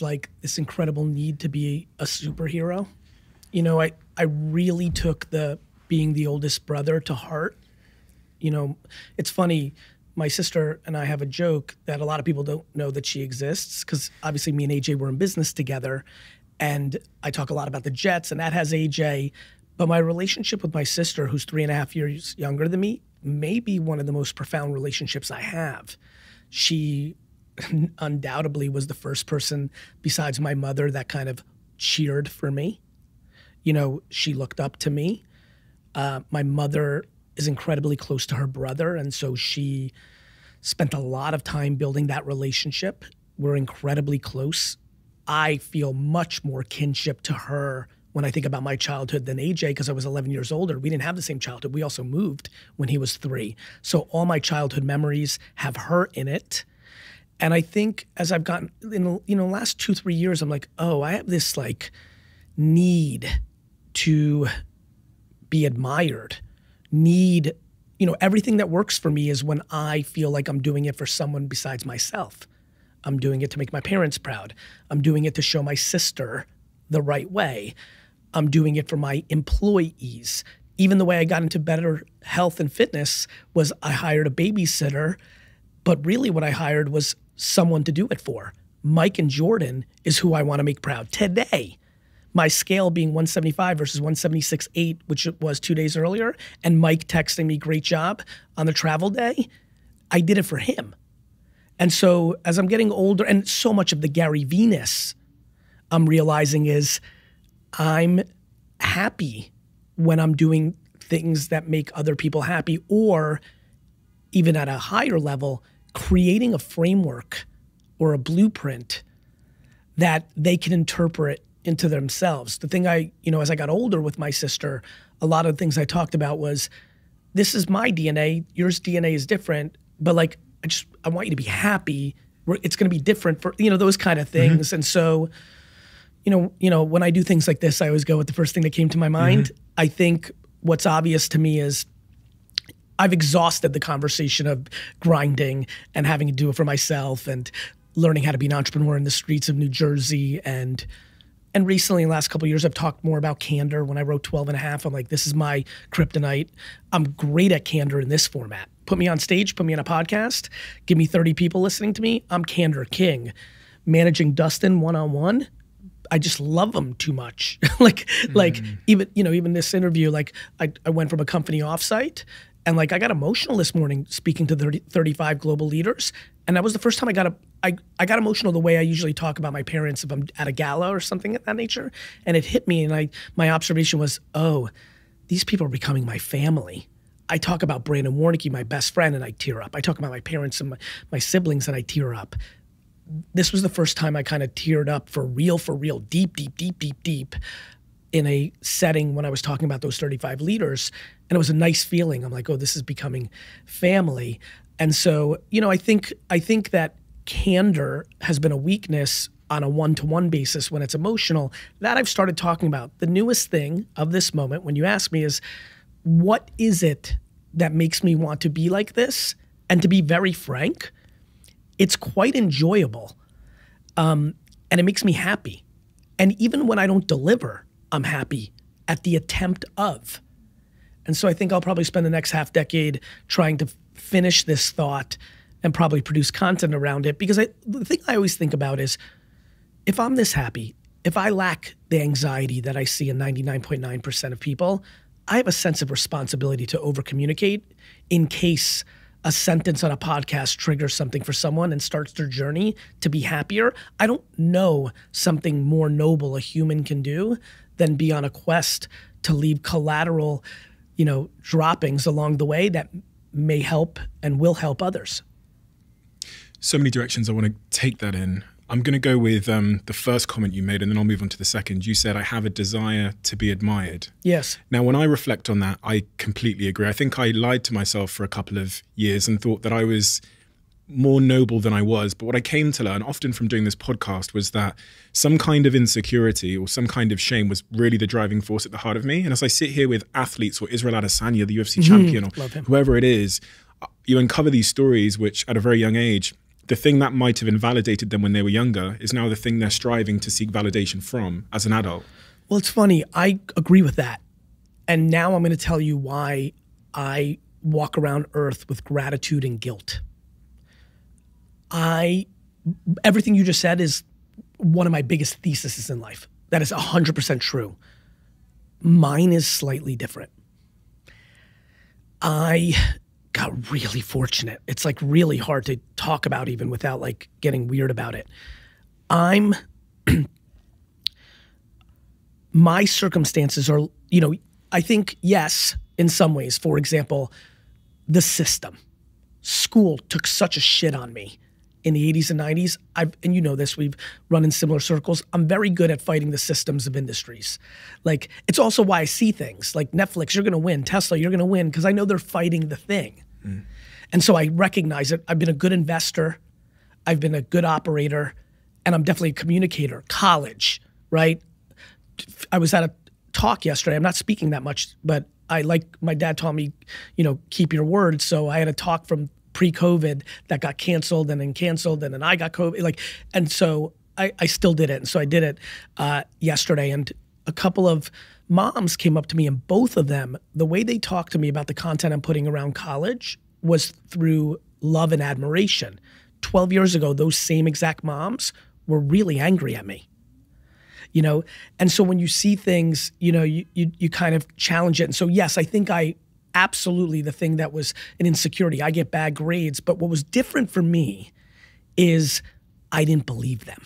like this incredible need to be a superhero. You know, I really took the being the oldest brother to heart. You know, it's funny, my sister and I have a joke that a lot of people don't know that she exists, because obviously me and AJ were in business together, and I talk a lot about the Jets, and that has AJ. But my relationship with my sister, who's 3.5 years younger than me, may be one of the most profound relationships I have. She undoubtedly was the first person besides my mother that kind of cheered for me. You know, she looked up to me. My mother is incredibly close to her brother, and so she spent a lot of time building that relationship. We're incredibly close. I feel much more kinship to her when I think about my childhood than AJ, because I was 11 years older. We didn't have the same childhood. We also moved when he was 3. So all my childhood memories have her in it. And I think as I've gotten, in the last 2-3 years, I'm like, oh, I have this like need to be admired, everything that works for me is when I feel like I'm doing it for someone besides myself. I'm doing it to make my parents proud. I'm doing it to show my sister the right way. I'm doing it for my employees. Even the way I got into better health and fitness was I hired a babysitter, but really what I hired was someone to do it for. Mike and Jordan is who I want to make proud today. My scale being 175 versus 176.8, which it was 2 days earlier, and Mike texting me, great job, on the travel day, I did it for him. And so as I'm getting older, and so much of the Gary Venus I'm realizing is I'm happy when I'm doing things that make other people happy, or even at a higher level, creating a framework or a blueprint that they can interpret into themselves. The thing as I got older with my sister, a lot of the things I talked about was, this is my DNA, yours DNA is different, but like, I want you to be happy. It's going to be different for, those kind of things. And so, when I do things like this, I always go with the first thing that came to my mind. I think what's obvious to me is I've exhausted the conversation of grinding and having to do it for myself and learning how to be an entrepreneur in the streets of New Jersey. And recently, in the last couple of years, I've talked more about candor. When I wrote 12 and a half, I'm like, this is my kryptonite. I'm great at candor in this format. Put me on stage, put me on a podcast, give me 30 people listening to me. I'm candor king. Managing Dustin one-on-one, I just love him too much. Even this interview, like I went from a company offsite, and like I got emotional this morning speaking to 35 global leaders. And that was the first time I got emotional the way I usually talk about my parents if I'm at a gala or something of that nature. And it hit me, and my observation was, oh, these people are becoming my family. I talk about Brandon Warnke, my best friend, and I tear up. I talk about my parents and my siblings, and I tear up. This was the first time I kind of teared up for real, deep in a setting when I was talking about those 35 leaders. And it was a nice feeling. I'm like, oh, this is becoming family. And so, I think that candor has been a weakness on a one-to-one basis when it's emotional. That I've started talking about. The newest thing of this moment, when you ask me, is what is it that makes me want to be like this? And to be very frank, it's quite enjoyable. And it makes me happy. And even when I don't deliver, I'm happy at the attempt of. And so I think I'll probably spend the next half decade trying to finish this thought and probably produce content around it. Because the thing I always think about is, if I'm this happy, if I lack the anxiety that I see in 99.9% of people, I have a sense of responsibility to over-communicate in case a sentence on a podcast triggers something for someone and starts their journey to be happier. I don't know something more noble a human can do than be on a quest to leave collateral, droppings along the way that may help and will help others. So many directions I want to take that in. I'm going to go with the first comment you made, and then I'll move on to the second. You said, I have a desire to be admired. Yes. Now, when I reflect on that, I completely agree. I think I lied to myself for a couple of years and thought that I was more noble than I was. But what I came to learn, often from doing this podcast, was that some kind of insecurity or some kind of shame was really the driving force at the heart of me. And as I sit here with athletes, or Israel Adesanya, the UFC champion, or whoever it is, you uncover these stories which, at a very young age, the thing that might have invalidated them when they were younger is now the thing they're striving to seek validation from as an adult. Well, it's funny. I agree with that. And now I'm going to tell you why I walk around Earth with gratitude and guilt. Everything you just said is one of my biggest theses in life. That is 100% true. Mine is slightly different. I got really fortunate. It's like really hard to talk about even without like getting weird about it. My circumstances are, I think, yes, in some ways. For example, the system. School took such a shit on me in the 80s and 90s. And you know this, we've run in similar circles. I'm very good at fighting the systems of industries. Like, it's also why I see things like Netflix, you're gonna win, Tesla, you're gonna win, because I know they're fighting the thing. And so I recognize it. I've been a good investor, I've been a good operator, and I'm definitely a communicator. College, right? I was at a talk yesterday, I'm not speaking that much, but my dad taught me, keep your word. So I had a talk from pre-COVID that got canceled and then I got COVID. And so I still did it. And so I did it yesterday, and a couple of moms came up to me, and both of them, the way they talked to me about the content I'm putting around college was through love and admiration. 12 years ago, those same exact moms were really angry at me. And so when you see things, you kind of challenge it. And so yes, I think absolutely the thing that was an insecurity, I get bad grades, but what was different for me is I didn't believe them.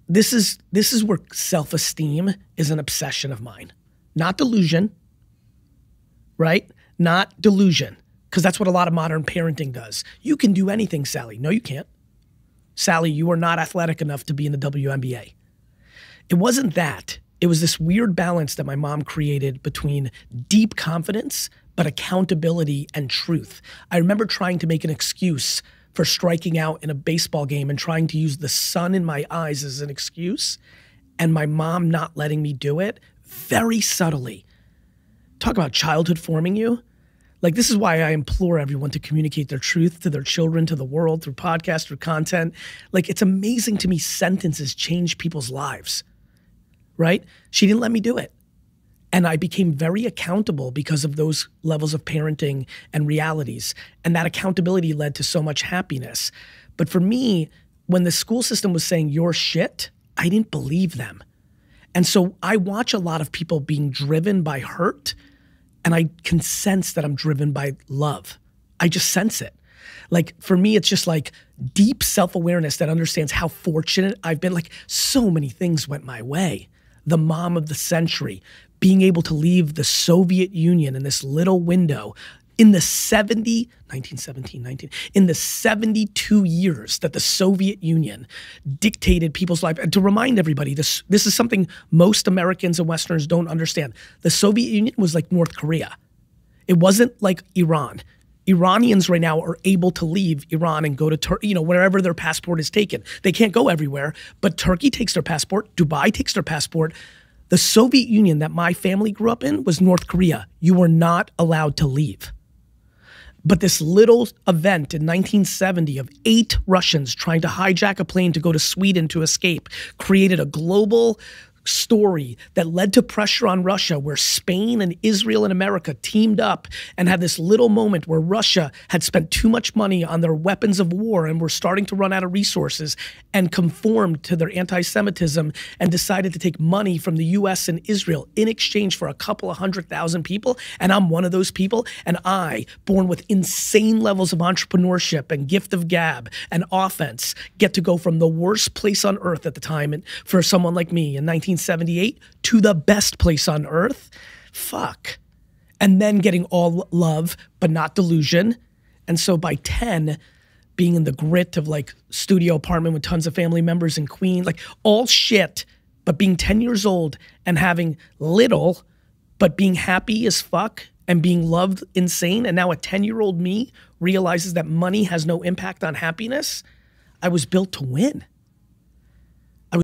This is where self-esteem is an obsession of mine, not delusion, right? Not delusion, because that's what a lot of modern parenting does. You can do anything, Sally. No, you can't. Sally, you are not athletic enough to be in the WNBA. It wasn't that. It was this weird balance that my mom created between deep confidence, but accountability and truth. I remember trying to make an excuse for striking out in a baseball game and trying to use the sun in my eyes as an excuse, and my mom not letting me do it very subtly. Talk about childhood forming you. Like, this is why I implore everyone to communicate their truth to their children, to the world, through podcasts, through content. Like, it's amazing to me sentences change people's lives, right? She didn't let me do it. And I became very accountable because of those levels of parenting and realities. And that accountability led to so much happiness. But for me, when the school system was saying you're shit, I didn't believe them. And so I watch a lot of people being driven by hurt, and I can sense that I'm driven by love. I just sense it. Like, for me, it's just like deep self-awareness that understands how fortunate I've been. Like, so many things went my way. The mom of the century, being able to leave the Soviet Union in this little window in the 72 years that the Soviet Union dictated people's life. And to remind everybody, this is something most Americans and Westerners don't understand. The Soviet Union was like North Korea. It wasn't like Iran. Iranians right now are able to leave Iran and go to Turkey, wherever their passport is taken. They can't go everywhere, but Turkey takes their passport, Dubai takes their passport. The Soviet Union that my family grew up in was North Korea. You were not allowed to leave. But this little event in 1970 of 8 Russians trying to hijack a plane to go to Sweden to escape created a global story that led to pressure on Russia, where Spain and Israel and America teamed up and had this little moment where Russia had spent too much money on their weapons of war and were starting to run out of resources, and conformed to their anti-Semitism and decided to take money from the US and Israel in exchange for a couple of 100,000 people. And I'm one of those people. And I, born with insane levels of entrepreneurship and gift of gab and offense, get to go from the worst place on earth at the time, and for someone like me in 1978, to the best place on earth. Fuck. And then getting all love, but not delusion. And so by 10, being in the grit of like studio apartment with tons of family members in Queens, like all shit, but being 10 years old and having little, but being happy as fuck and being loved insane. And now a 10-year-old me realizes that money has no impact on happiness. I was built to win.